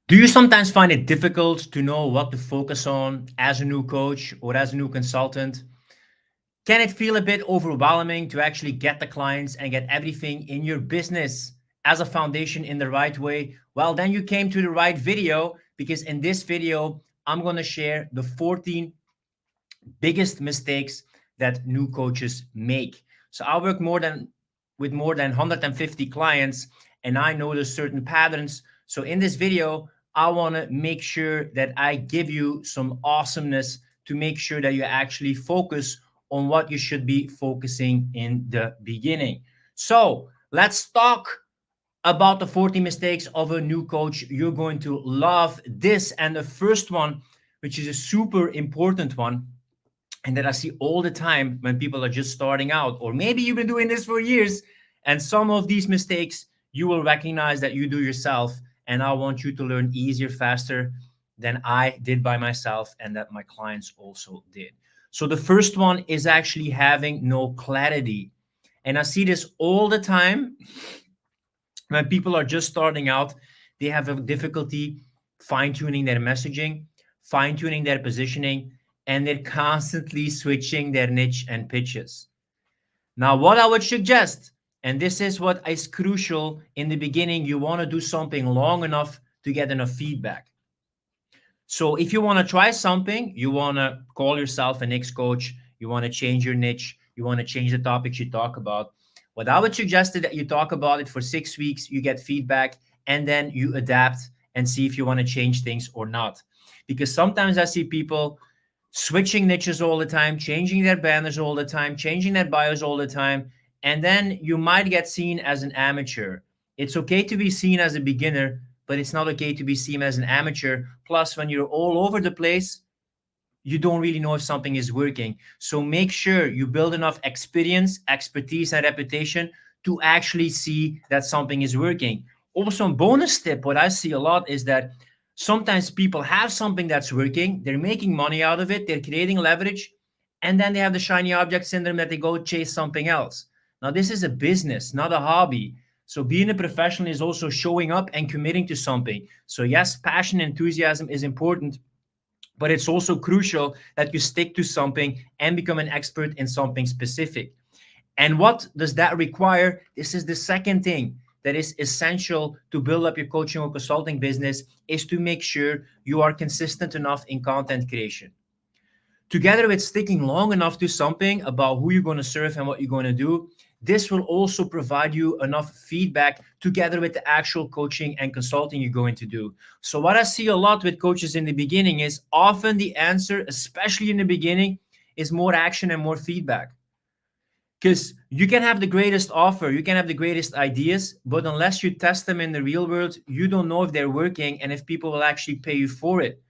Do you sometimes find it difficult to know what to focus on as a new coach or as a new consultant? Can it feel a bit overwhelming to actually get the clients and get everything in your business as a foundation in the right way? Well, then you came to the right video, because in this video, I'm going to share the 14 biggest mistakes that new coaches make. So I work with more than 150 clients, and I notice certain patterns. So in this video, I want to make sure that I give you some awesomeness to make sure that you actually focus on what you should be focusing in the beginning. So let's talk about the 40 mistakes of a new coach. You're going to love this. And the first one, which is a super important one, and that I see all the time when people are just starting out, or maybe you've been doing this for years, and some of these mistakes you will recognize that you do yourself, and I want you to learn easier, faster than I did by myself, and that my clients also did. So the first one is actually having no clarity. And I see this all the time when people are just starting out. They have a difficulty fine-tuning their messaging, fine-tuning their positioning, and they're constantly switching their niche and pitches. Now, what I would suggest, and this is what is crucial in the beginning, you want to do something long enough to get enough feedback. So if you want to try something, you want to call yourself an X coach, you want to change your niche, you want to change the topics you talk about, what I would suggest is that you talk about it for 6 weeks, you get feedback, and then you adapt and see if you want to change things or not. Because sometimes I see people switching niches all the time, changing their banners all the time, changing their bios all the time, and then you might get seen as an amateur. It's okay to be seen as a beginner, but it's not okay to be seen as an amateur. Plus, when you're all over the place, you don't really know if something is working. So make sure you build enough experience, expertise, and reputation to actually see that something is working. Also, a bonus tip, what I see a lot is that sometimes people have something that's working, they're making money out of it, they're creating leverage, and then they have the shiny object syndrome that they go chase something else. Now, this is a business, not a hobby. So being a professional is also showing up and committing to something. So yes, passion and enthusiasm is important, but it's also crucial that you stick to something and become an expert in something specific. And what does that require? This is the second thing that is essential to build up your coaching or consulting business, is to make sure you are consistent enough in content creation. Together with sticking long enough to something about who you're going to serve and what you're going to do, this will also provide you enough feedback together with the actual coaching and consulting you're going to do. So what I see a lot with coaches in the beginning is often the answer, especially in the beginning, is more action and more feedback. Because you can have the greatest offer, you can have the greatest ideas, but unless you test them in the real world, you don't know if they're working and if people will actually pay you for it.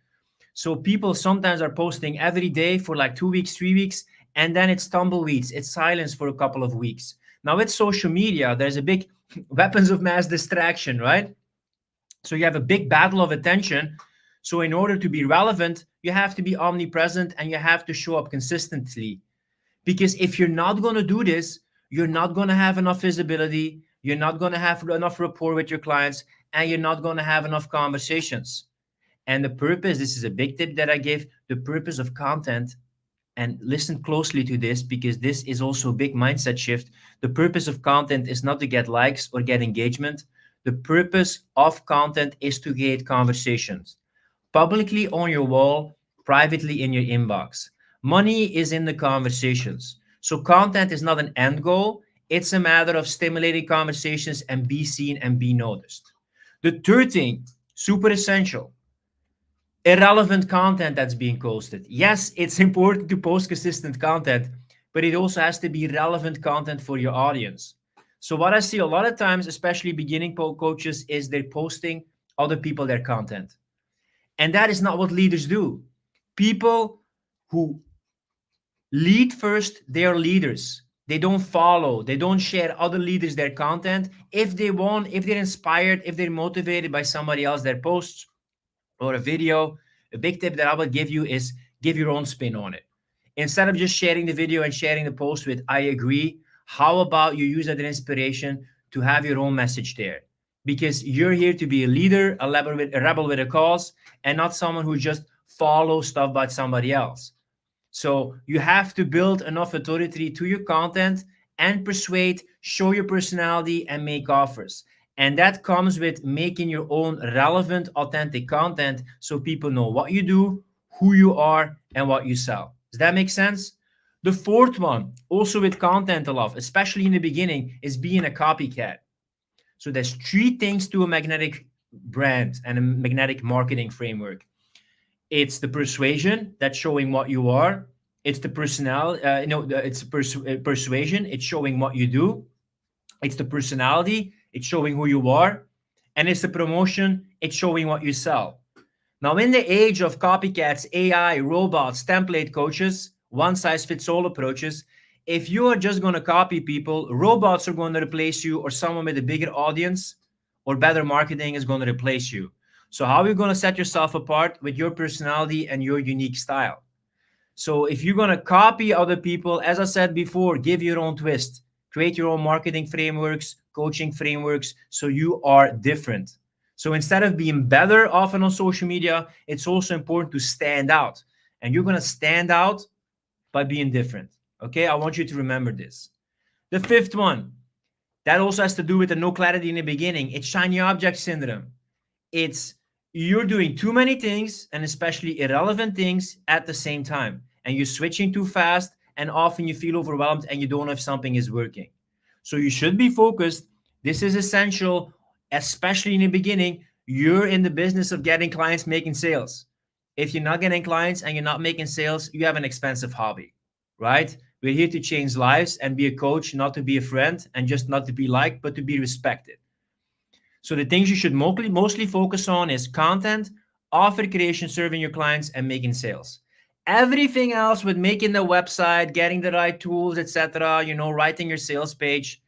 So people sometimes are posting every day for like 2 weeks, 3 weeks, and then it's tumbleweeds, it's silence for a couple of weeks. Now with social media, there's a big weapons of mass distraction, right? So you have a big battle of attention. So in order to be relevant, you have to be omnipresent and you have to show up consistently. Because if you're not going to do this, you're not going to have enough visibility, you're not going to have enough rapport with your clients, and you're not going to have enough conversations. And the purpose, this is a big tip that I give, the purpose of content, and listen closely to this because this is also a big mindset shift. The purpose of content is not to get likes or get engagement. The purpose of content is to create conversations. Publicly on your wall, privately in your inbox. Money is in the conversations. So content is not an end goal. It's a matter of stimulating conversations and be seen and be noticed. The third thing, super essential, irrelevant content that's being posted. Yes, it's important to post consistent content, but it also has to be relevant content for your audience. So what I see a lot of times, especially beginning coaches, is they're posting other people their content. And that is not what leaders do. People who lead first, they are leaders. They don't follow. They don't share other leaders their content. If they want, if they're inspired, if they're motivated by somebody else, their posts or a video, a big tip that I would give you is give your own spin on it. Instead of just sharing the video and sharing the post with, I agree, how about you use that as inspiration to have your own message there? because you're here to be a leader, a rebel with a cause, and not someone who just follows stuff by somebody else. So you have to build enough authority to your content and persuade, show your personality, and make offers. And that comes with making your own relevant, authentic content so people know what you do, who you are, and what you sell. Does that make sense? The fourth one, also with content a lot, especially in the beginning, is being a copycat. So there's three things to a magnetic brand and a magnetic marketing framework. It's the persuasion, that's showing what you are. It's the persuasion, it's showing what you do. It's the personality, it's showing who you are. And it's the promotion, it's showing what you sell. Now, in the age of copycats, AI, robots, template coaches, one-size-fits-all approaches, if you are just going to copy people, robots are going to replace you, or someone with a bigger audience or better marketing is going to replace you. So how are you going to set yourself apart? With your personality and your unique style. So if you're going to copy other people, as I said before, give your own twist. Create your own marketing frameworks, coaching frameworks, so you are different. So instead of being better often on social media, it's also important to stand out. And you're going to stand out by being different. Okay, I want you to remember this. The fifth one, that also has to do with the no clarity in the beginning. It's shiny object syndrome. It's you're doing too many things, and especially irrelevant things at the same time. And you're switching too fast, and often you feel overwhelmed and you don't know if something is working. So you should be focused. This is essential, especially in the beginning. You're in the business of getting clients, making sales. If you're not getting clients and you're not making sales, you have an expensive hobby, right? We're here to change lives and be a coach, not to be a friend, and just not to be liked, but to be respected. So the things you should mostly focus on is content, offer creation, serving your clients, and making sales. Everything else with making the website, getting the right tools, etc., writing your sales page,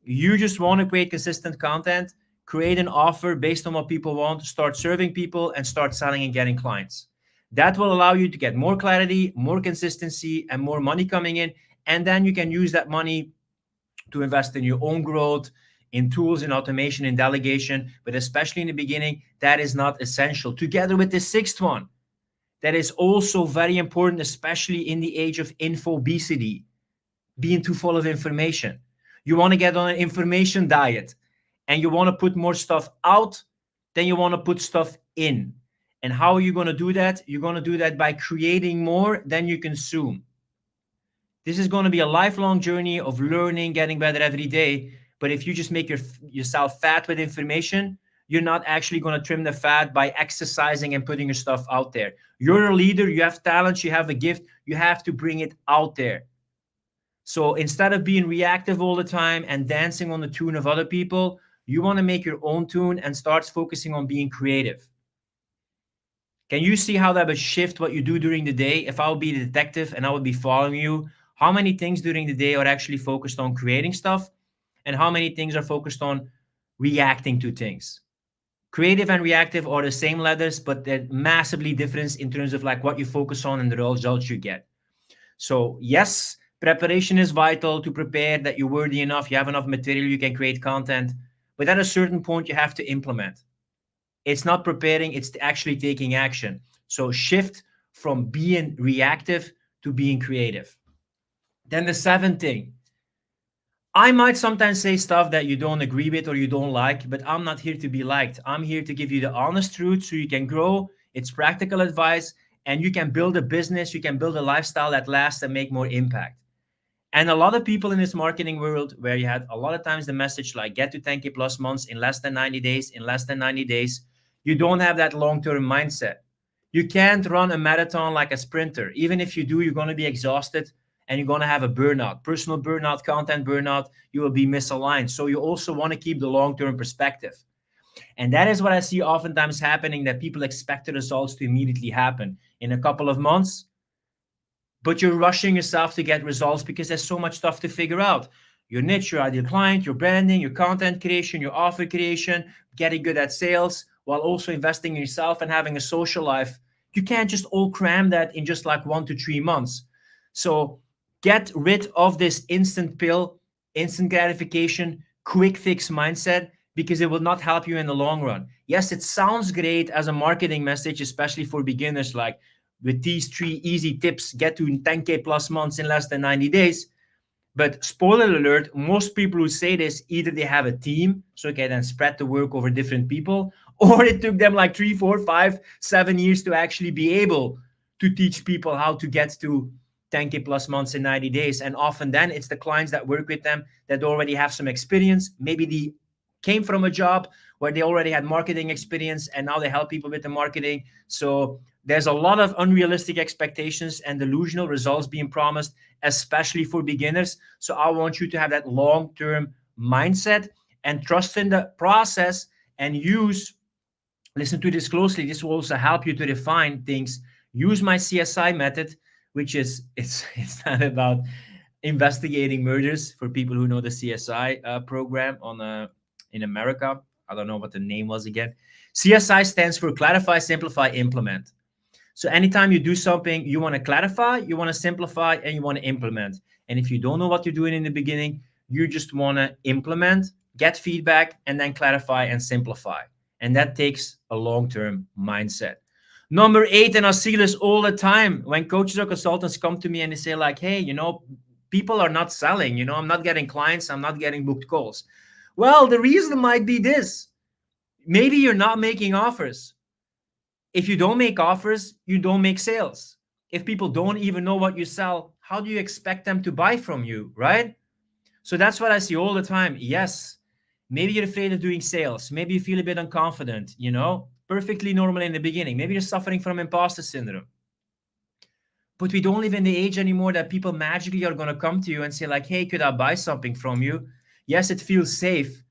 you just want to create consistent content, create an offer based on what people want, start serving people, and start selling and getting clients. That will allow you to get more clarity, more consistency, and more money coming in. And then you can use that money to invest in your own growth, in tools, in automation, in delegation. But especially in the beginning, that is not essential. Together with the sixth one, that is also very important, especially in the age of infobesity, being too full of information. You want to get on an information diet, and you want to put more stuff out than you want to put stuff in. And how are you going to do that? You're going to do that by creating more than you consume. This is going to be a lifelong journey of learning, getting better every day. But if you just make yourself fat with information, you're not actually going to trim the fat by exercising and putting your stuff out there. You're a leader, you have talent, you have a gift, you have to bring it out there. So instead of being reactive all the time and dancing on the tune of other people, you want to make your own tune and start focusing on being creative. Can you see how that would shift what you do during the day? If I would be the detective and I would be following you, how many things during the day are actually focused on creating stuff, and how many things are focused on reacting to things? Creative and reactive are the same letters, but they're massively different in terms of like what you focus on and the results you get. So yes, preparation is vital to prepare that you're worthy enough, you have enough material, you can create content. But at a certain point, you have to implement. It's not preparing, it's actually taking action. So shift from being reactive to being creative. Then the seventh thing. I might sometimes say stuff that you don't agree with or you don't like, but I'm not here to be liked. I'm here to give you the honest truth so you can grow. It's practical advice, and you can build a business, you can build a lifestyle that lasts and make more impact. And a lot of people in this marketing world, where you had a lot of times the message like get to 10K plus months in less than 90 days, in less than 90 days, you don't have that long-term mindset. You can't run a marathon like a sprinter. Even if you do, you're going to be exhausted and you're going to have a burnout, personal burnout, content burnout. You will be misaligned. So you also want to keep the long-term perspective. And that is what I see oftentimes happening, that people expect the results to immediately happen in a couple of months. But you're rushing yourself to get results because there's so much stuff to figure out. Your niche, your ideal client, your branding, your content creation, your offer creation, getting good at sales, while also investing in yourself and having a social life. You can't just all cram that in just like 1 to 3 months. So get rid of this instant pill, instant gratification, quick fix mindset. because it will not help you in the long run. Yes, it sounds great as a marketing message, especially for beginners, like with these 3 easy tips, get to 10K plus months in less than 90 days. But spoiler alert, most people who say this, either they have a team, so okay, then spread the work over different people, or it took them like 3, 4, 5, 7 years to actually be able to teach people how to get to 10K plus months in 90 days. And often then it's the clients that work with them that already have some experience. Maybe they came from a job where they already had marketing experience and now they help people with the marketing. So there's a lot of unrealistic expectations and delusional results being promised, especially for beginners. So I want you to have that long-term mindset and trust in the process and listen to this closely. This will also help you to define things. Use my CSI method, which is, it's not about investigating murders, for people who know the CSI program in America. I don't know what the name was again. CSI stands for clarify, simplify, implement. So anytime you do something, you want to clarify, you want to simplify, and you want to implement. And if you don't know what you're doing in the beginning, you just want to implement, get feedback, and then clarify and simplify. And that takes a long-term mindset. Number 8, and I see this all the time when coaches or consultants come to me and they say like, hey, people are not selling, I'm not getting clients, I'm not getting booked calls. Well, the reason might be this. Maybe you're not making offers. If you don't make offers, you don't make sales. If people don't even know what you sell, how do you expect them to buy from you, right? So that's what I see all the time. Yes, maybe you're afraid of doing sales. Maybe you feel a bit unconfident, perfectly normal in the beginning. Maybe you're suffering from imposter syndrome. But we don't live in the age anymore that people magically are going to come to you and say like, hey, could I buy something from you? Yes, it feels safe.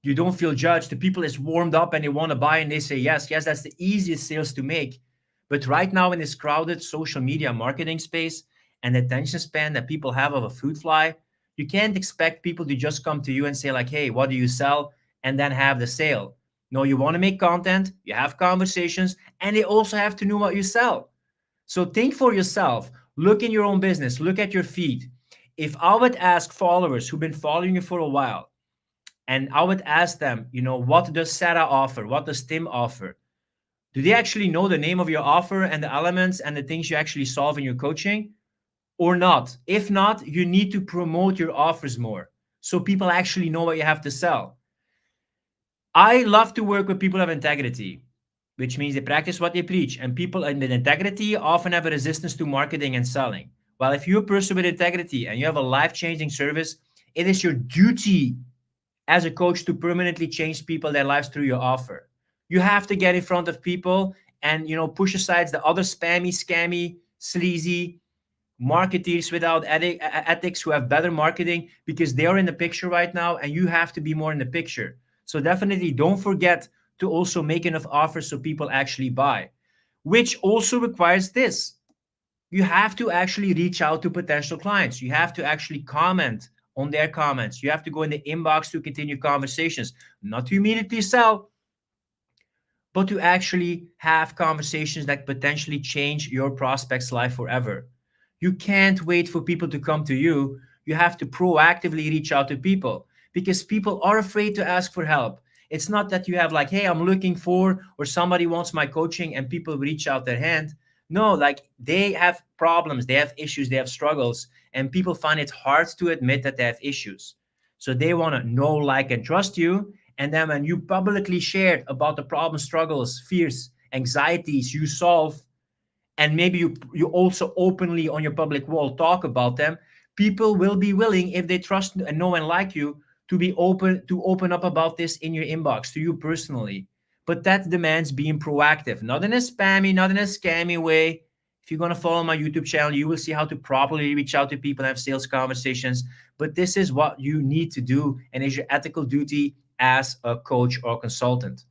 You don't feel judged. The people is warmed up and they want to buy and they say yes. Yes, that's the easiest sales to make. But right now in this crowded social media marketing space and attention span that people have of a fruit fly, you can't expect people to just come to you and say like, hey, what do you sell? And then have the sale. No, you want to make content, you have conversations, and they also have to know what you sell. So think for yourself, look in your own business, look at your feed. If I would ask followers who've been following you for a while, and I would ask them, what does Sarah offer? What does Tim offer? Do they actually know the name of your offer and the elements and the things you actually solve in your coaching or not? If not, you need to promote your offers more so people actually know what you have to sell. I love to work with people of integrity, which means they practice what they preach. And people with integrity often have a resistance to marketing and selling. Well, if you're a person with integrity and you have a life-changing service, it is your duty as a coach to permanently change people, their lives through your offer. You have to get in front of people and, push aside the other spammy, scammy, sleazy marketers without ethics who have better marketing, because they are in the picture right now and you have to be more in the picture. So definitely don't forget to also make enough offers so people actually buy, which also requires this. You have to actually reach out to potential clients. You have to actually comment on their comments. You have to go in the inbox to continue conversations, not to immediately sell, but to actually have conversations that potentially change your prospect's life forever. You can't wait for people to come to you. You have to proactively reach out to people because people are afraid to ask for help. It's not that you have like, hey, I'm looking for, or somebody wants my coaching and people reach out their hand. No, like they have problems, they have issues, they have struggles, and people find it hard to admit that they have issues. So they want to know, like, and trust you. And then when you publicly shared about the problems, struggles, fears, anxieties you solve, and maybe you also openly on your public wall talk about them, people will be willing, if they trust and know and like you, to open up about this in your inbox to you personally. But that demands being proactive, not in a spammy, not in a scammy way. If you're going to follow my YouTube channel, you will see how to properly reach out to people and have sales conversations. But this is what you need to do and is your ethical duty as a coach or consultant.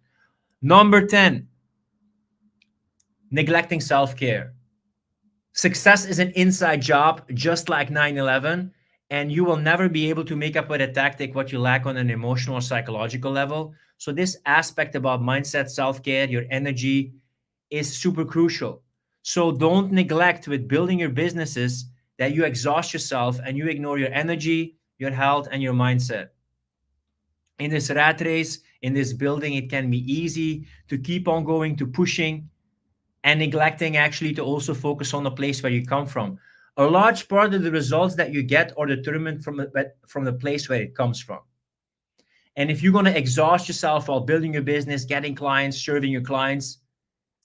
Number 10, neglecting self-care. Success is an inside job, just like 9/11, and you will never be able to make up with a tactic what you lack on an emotional or psychological level. So this aspect about mindset, self-care, your energy is super crucial. So don't neglect with building your businesses that you exhaust yourself and you ignore your energy, your health, and your mindset. In this rat race, in this building, it can be easy to keep on going, to pushing, and neglecting actually to also focus on the place where you come from. A large part of the results that you get are determined from the place where it comes from. And if you're going to exhaust yourself while building your business, getting clients, serving your clients,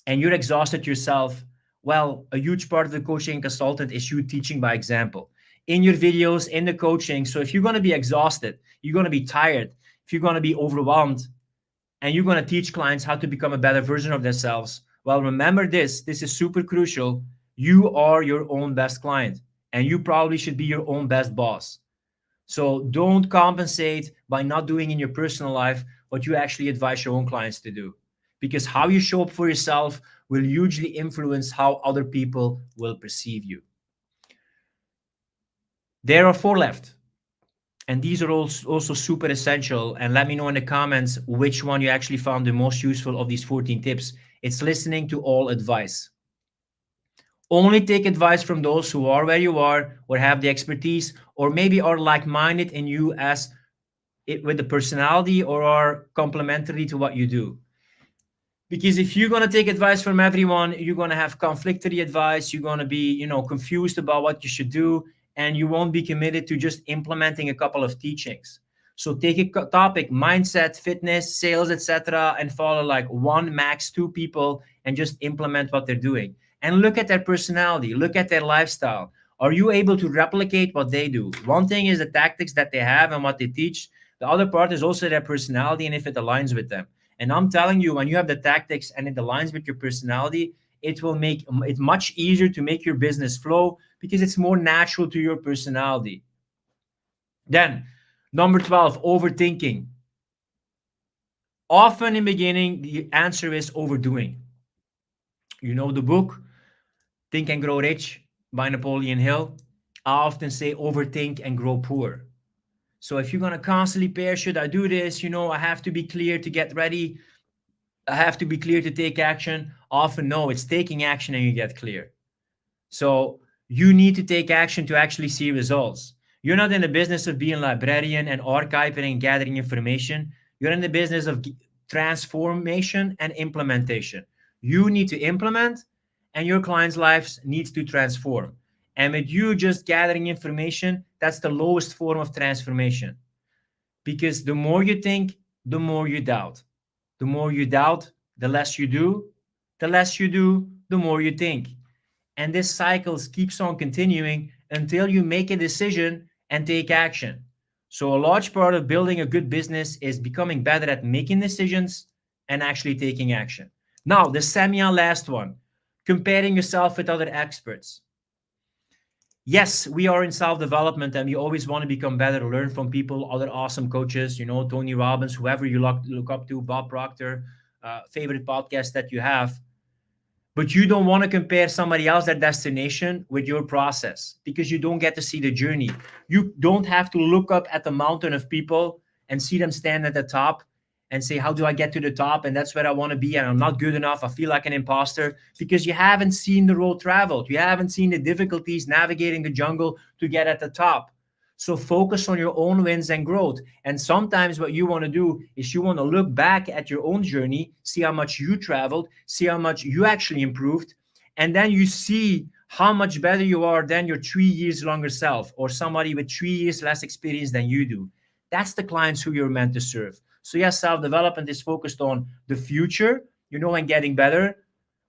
and you're exhausted yourself, well, a huge part of the coaching consultant is you teaching by example in your videos, in the coaching. So if you're going to be exhausted, you're going to be tired, if you're going to be overwhelmed, and you're going to teach clients how to become a better version of themselves, well, remember this is super crucial. You are your own best client, and you probably should be your own best boss. So don't compensate by not doing in your personal life what you actually advise your own clients to do, because how you show up for yourself will hugely influence how other people will perceive you. There are 4 left, and these are also super essential. And let me know in the comments which one you actually found the most useful of these 14 tips. It's listening to all advice. Only take advice from those who are where you are, or have the expertise, or maybe are like-minded in you as with the personality, or are complementary to what you do. Because if you're going to take advice from everyone, you're going to have conflictory advice. You're going to be, confused about what you should do, and you won't be committed to just implementing a couple of teachings. So take a topic, mindset, fitness, sales, etc., and follow like 1, max 2 people and just implement what they're doing. And look at their personality, look at their lifestyle. Are you able to replicate what they do? One thing is the tactics that they have and what they teach. The other part is also their personality and if it aligns with them. And I'm telling you, when you have the tactics and it aligns with your personality, it will make it much easier to make your business flow because it's more natural to your personality. Then, number 12, overthinking. Often in the beginning, the answer is overdoing. You know the book, Think and Grow Rich by Napoleon Hill. I often say overthink and grow poor. So if you're going to constantly pair, should I do this? I have to be clear to get ready. I have to be clear to take action. Often, no, it's taking action and you get clear. So you need to take action to actually see results. You're not in the business of being a librarian and archiving and gathering information. You're in the business of transformation and implementation. You need to implement, and your clients' lives needs to transform. And with you just gathering information, that's the lowest form of transformation. Because the more you think, the more you doubt. The more you doubt, the less you do. The less you do, the more you think. And this cycle keeps on continuing until you make a decision and take action. So a large part of building a good business is becoming better at making decisions and actually taking action. Now, the last one, comparing yourself with other experts. Yes, we are in self-development and we always want to become better, learn from people, other awesome coaches, Tony Robbins, whoever you look up to, Bob Proctor, favorite podcast that you have. But you don't want to compare somebody else's destination with your process because you don't get to see the journey. You don't have to look up at the mountain of people and see them stand at the top and say, how do I get to the top? And that's where I want to be. And I'm not good enough. I feel like an imposter because you haven't seen the road traveled. You haven't seen the difficulties navigating the jungle to get at the top. So focus on your own wins and growth. And sometimes what you want to do is you want to look back at your own journey, see how much you traveled, see how much you actually improved. And then you see how much better you are than your 3 years longer self or somebody with 3 years less experience than you do. That's the clients who you're meant to serve. So yes, self-development is focused on the future, and getting better.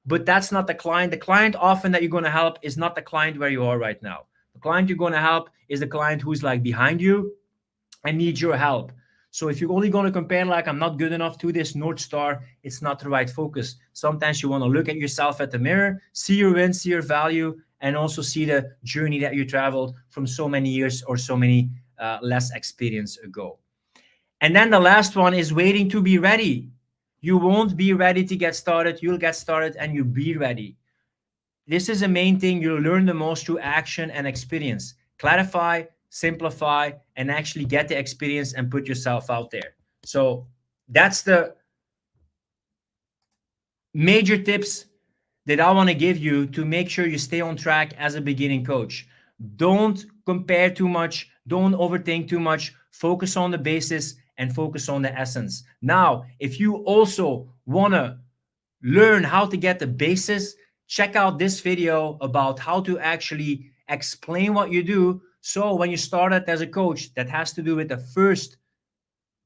But that's not the client. The client often that you're going to help is not the client where you are right now. The client you're going to help is the client who's like behind you and needs your help. So if you're only going to compare like I'm not good enough to this North Star, it's not the right focus. Sometimes you want to look at yourself at the mirror, see your wins, see your value, and also see the journey that you traveled from so many years or so many less experience ago. And then the last one is waiting to be ready. You won't be ready to get started. You'll get started and you'll be ready. This is the main thing. You'll learn the most through action and experience. Clarify, simplify, and actually get the experience and put yourself out there. So that's the major tips that I want to give you to make sure you stay on track as a beginning coach. Don't compare too much. Don't overthink too much. Focus on the basis and focus on the essence. Now, if you also want to learn how to get the basis, check out this video about how to actually explain what you do. So when you started as a coach, that has to do with the first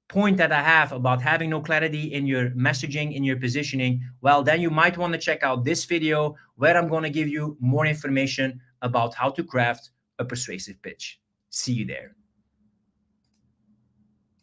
point that I have about having no clarity in your messaging, in your positioning, well, then you might want to check out this video where I'm going to give you more information about how to craft a persuasive pitch. See you there.